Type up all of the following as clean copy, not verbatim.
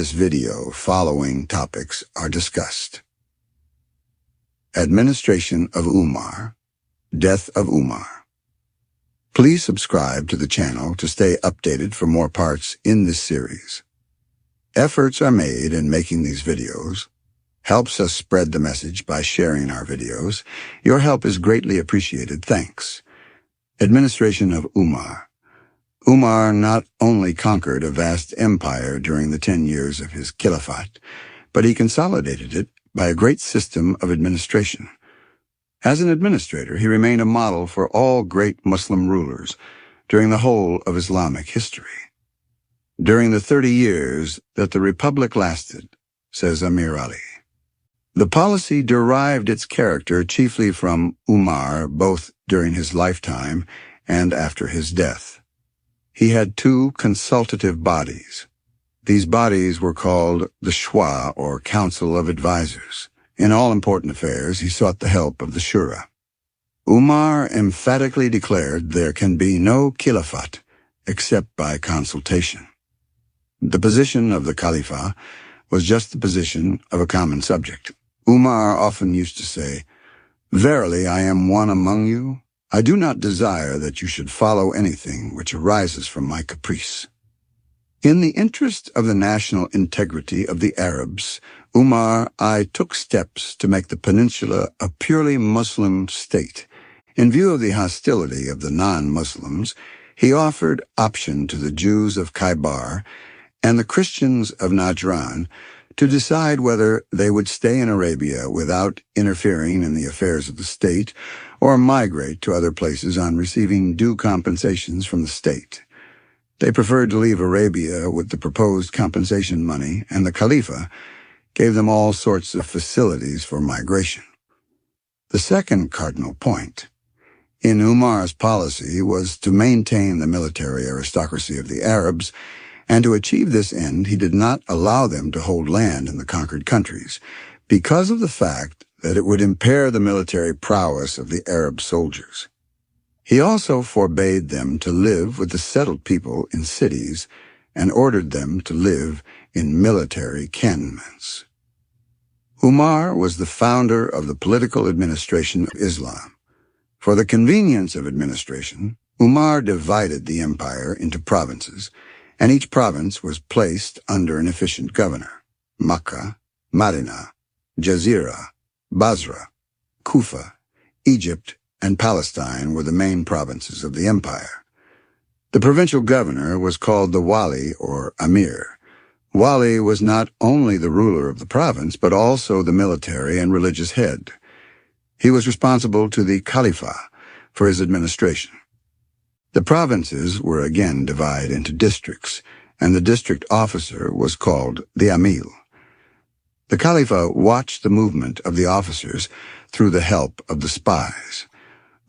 this video, following topics are discussed: Administration of Umar, Death of Umar. Please subscribe to the channel to stay updated for more parts in this series. Efforts are made in making these videos. Helps us spread the message by sharing our videos. Your help is greatly appreciated. Thanks. Administration of Umar. Umar not only conquered a vast empire during the 10 years of his caliphate, but he consolidated it by a great system of administration. As an administrator, he remained a model for all great Muslim rulers during the whole of Islamic history. During the 30 years that the Republic lasted, says Umar RA, the policy derived its character chiefly from Umar, both during his lifetime and after his death. He had two consultative bodies. These bodies were called the Shura, or Council of Advisors. In all important affairs, he sought the help of the Shura. Umar emphatically declared there can be no caliphate except by consultation. The position of the Khalifa was just the position of a common subject. Umar often used to say, "Verily, I am one among you. I do not desire that you should follow anything which arises from my caprice." In the interest of the national integrity of the Arabs, Umar I took steps to make the peninsula a purely Muslim state. In view of the hostility of the non-Muslims, he offered option to the Jews of Khaybar and the Christians of Najran to decide whether they would stay in Arabia without interfering in the affairs of the state or migrate to other places on receiving due compensations from the state. They preferred to leave Arabia with the proposed compensation money, and the Khalifa gave them all sorts of facilities for migration. The second cardinal point in Umar's policy was to maintain the military aristocracy of the Arabs, and to achieve this end he did not allow them to hold land in the conquered countries, because of the fact that it would impair the military prowess of the Arab soldiers. He also forbade them to live with the settled people in cities and ordered them to live in military cantonments. Umar was the founder of the political administration of Islam. For the convenience of administration, Umar divided the empire into provinces, and each province was placed under an efficient governor. Makkah, Medina, Jazira, Basra, Kufa, Egypt, and Palestine were the main provinces of the empire. The provincial governor was called the Wali, or Amir. Wali was not only the ruler of the province, but also the military and religious head. He was responsible to the Khalifa for his administration. The provinces were again divided into districts, and the district officer was called the Amil. The Khalifa watched the movement of the officers through the help of the spies.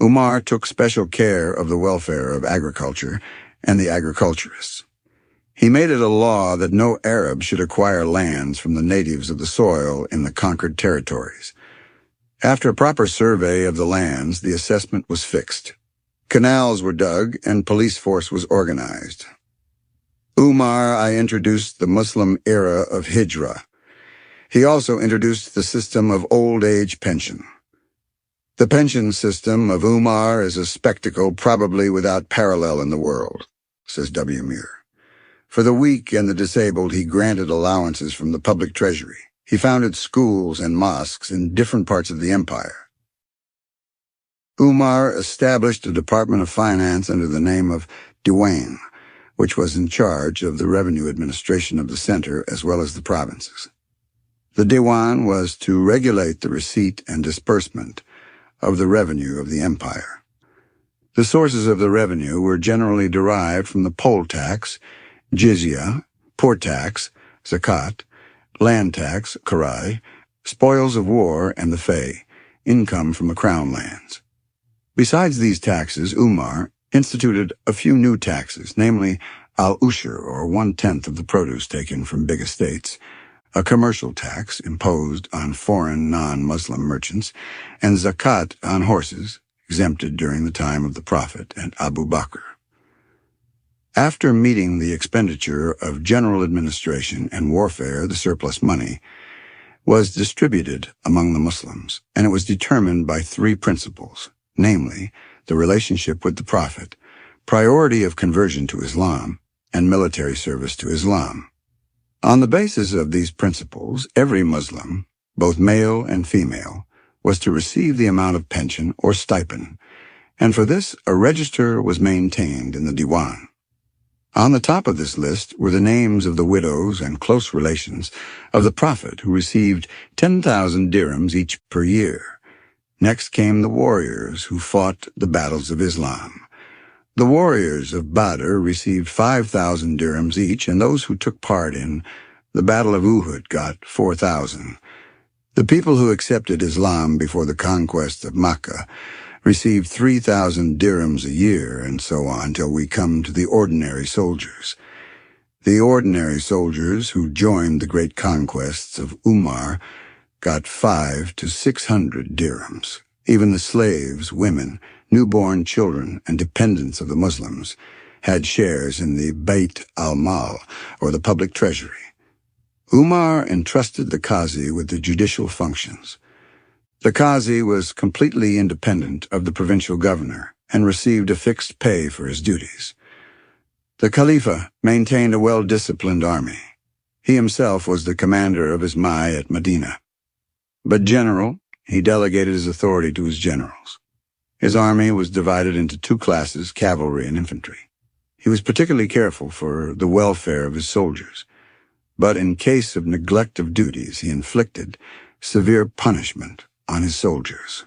Umar took special care of the welfare of agriculture and the agriculturists. He made it a law that no Arab should acquire lands from the natives of the soil in the conquered territories. After a proper survey of the lands, the assessment was fixed. Canals were dug and police force was organized. Umar I introduced the Muslim era of Hijrah. He also introduced the system of old age pension. The pension system of Umar is a spectacle probably without parallel in the world, says W. Muir. For the weak and the disabled, he granted allowances from the public treasury. He founded schools and mosques in different parts of the empire. Umar established a Department of Finance under the name of Diwan, which was in charge of the revenue administration of the center as well as the provinces. The Diwan was to regulate the receipt and disbursement of the revenue of the empire. The sources of the revenue were generally derived from the poll tax, jizya, poor tax, zakat, land tax, karai, spoils of war, and the fey, income from the crown lands. Besides these taxes, Umar instituted a few new taxes, namely al-ushur, or 1/10 of the produce taken from big estates, a commercial tax imposed on foreign non-Muslim merchants, and zakat on horses, exempted during the time of the Prophet and Abu Bakr. After meeting the expenditure of general administration and warfare, the surplus money was distributed among the Muslims, and it was determined by three principles, namely, the relationship with the Prophet, priority of conversion to Islam, and military service to Islam. On the basis of these principles, every Muslim, both male and female, was to receive the amount of pension or stipend, and for this a register was maintained in the Diwan. On the top of this list were the names of the widows and close relations of the Prophet who received 10,000 dirhams each per year. Next came the warriors who fought the battles of Islam. The warriors of Badr received 5,000 dirhams each, and those who took part in the Battle of Uhud got 4,000. The people who accepted Islam before the conquest of Makkah received 3,000 dirhams a year, and so on till we come to the ordinary soldiers. The ordinary soldiers who joined the great conquests of Umar got 500 to 600 dirhams. Even the slaves, women, newborn children, and dependents of the Muslims had shares in the Bayt al-Mal, or the public treasury. Umar entrusted the Qazi with the judicial functions. The Qazi was completely independent of the provincial governor and received a fixed pay for his duties. The Khalifa maintained a well-disciplined army. He himself was the commander of his Mai at Medina. But general, he delegated his authority to his generals. His army was divided into two classes, cavalry and infantry. He was particularly careful for the welfare of his soldiers, but in case of neglect of duties, he inflicted severe punishment on his soldiers.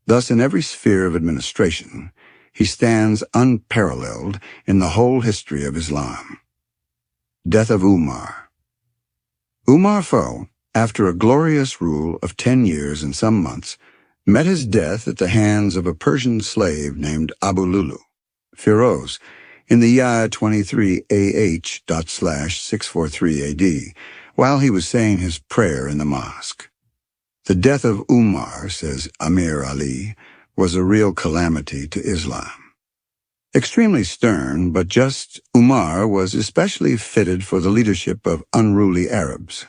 Thus, in every sphere of administration, he stands unparalleled in the whole history of Islam. Death of Umar. Umar Fo, after a glorious rule of 10 years and some months, met his death at the hands of a Persian slave named Abu Lulu, Firoz, in the year 23 AH./643 AD, while he was saying his prayer in the mosque. The death of Umar, says Amir Ali, was a real calamity to Islam. Extremely stern but just, Umar was especially fitted for the leadership of unruly Arabs.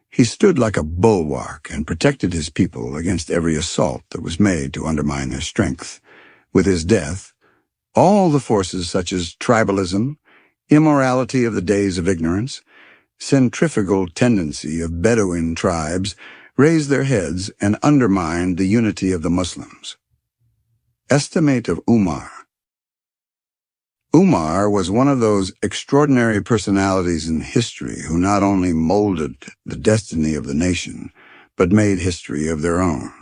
He stood like a bulwark and protected his people against every assault that was made to undermine their strength. With his death, all the forces such as tribalism, immorality of the days of ignorance, centrifugal tendency of Bedouin tribes raised their heads and undermined the unity of the Muslims. Estimate of Umar. Umar was one of those extraordinary personalities in history who not only molded the destiny of the nation, but made history of their own.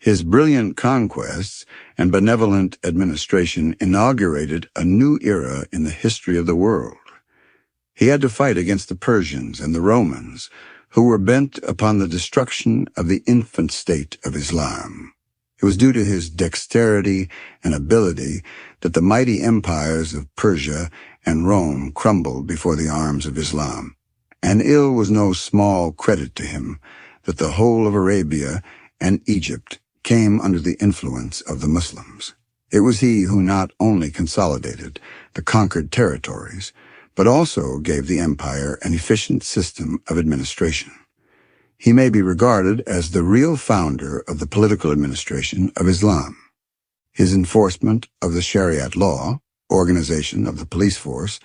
His brilliant conquests and benevolent administration inaugurated a new era in the history of the world. He had to fight against the Persians and the Romans, who were bent upon the destruction of the infant state of Islam. It was due to his dexterity and ability that the mighty empires of Persia and Rome crumbled before the arms of Islam, and ill was no small credit to him that the whole of Arabia and Egypt came under the influence of the Muslims. It was he who not only consolidated the conquered territories, but also gave the empire an efficient system of administration. He may be regarded as the real founder of the political administration of Islam. His enforcement of the Shariat law, organization of the police force,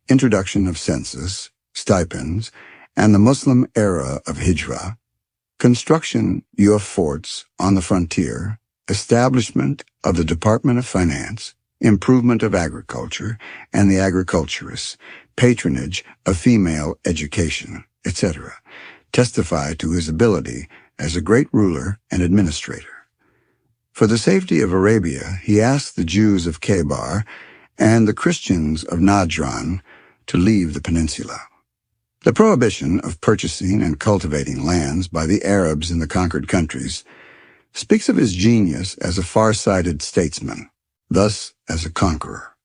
introduction of census, stipends, and the Muslim era of Hijrah, construction of forts on the frontier, establishment of the Department of Finance, improvement of agriculture and the agriculturists, patronage of female education, etc., testify to his ability as a great ruler and administrator. For the safety of Arabia, he asked the Jews of Khaybar and the Christians of Najran to leave the peninsula. The prohibition of purchasing and cultivating lands by the Arabs in the conquered countries speaks of his genius as a far-sighted statesman, thus as a conqueror.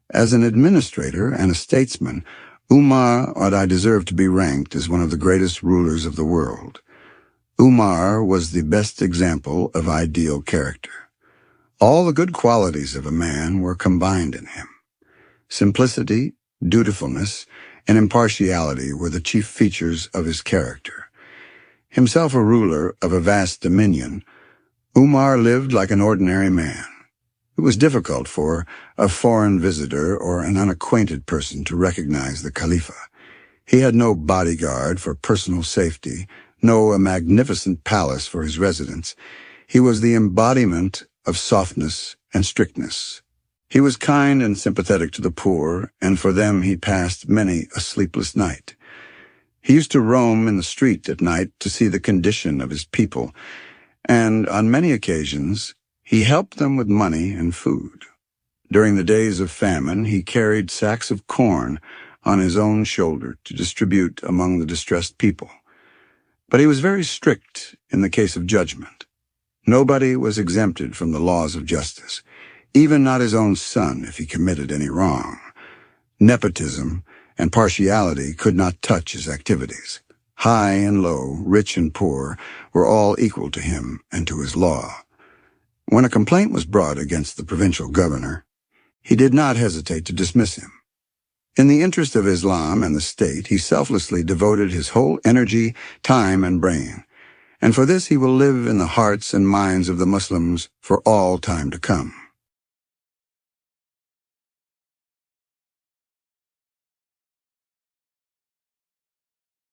As an administrator and a statesman, Umar deserved to be ranked as one of the greatest rulers of the world. Umar was the best example of ideal character. All the good qualities of a man were combined in him. Simplicity, dutifulness, and impartiality were the chief features of his character. Himself a ruler of a vast dominion, Umar lived like an ordinary man. It was difficult for a foreign visitor or an unacquainted person to recognize the Khalifa. He had no bodyguard for personal safety, no magnificent palace for his residence. He was the embodiment of softness and strictness. He was kind and sympathetic to the poor, and for them he passed many a sleepless night. He used to roam in the street at night to see the condition of his people, and on many occasions he helped them with money and food. During the days of famine, he carried sacks of corn on his own shoulder to distribute among the distressed people. But he was very strict in the case of judgment. Nobody was exempted from the laws of justice, even not his own son if he committed any wrong. Nepotism and partiality could not touch his activities. High and low, rich and poor, were all equal to him and to his law. When a complaint was brought against the provincial governor, he did not hesitate to dismiss him. In the interest of Islam and the state, he selflessly devoted his whole energy, time, and brain, and for this he will live in the hearts and minds of the Muslims for all time to come.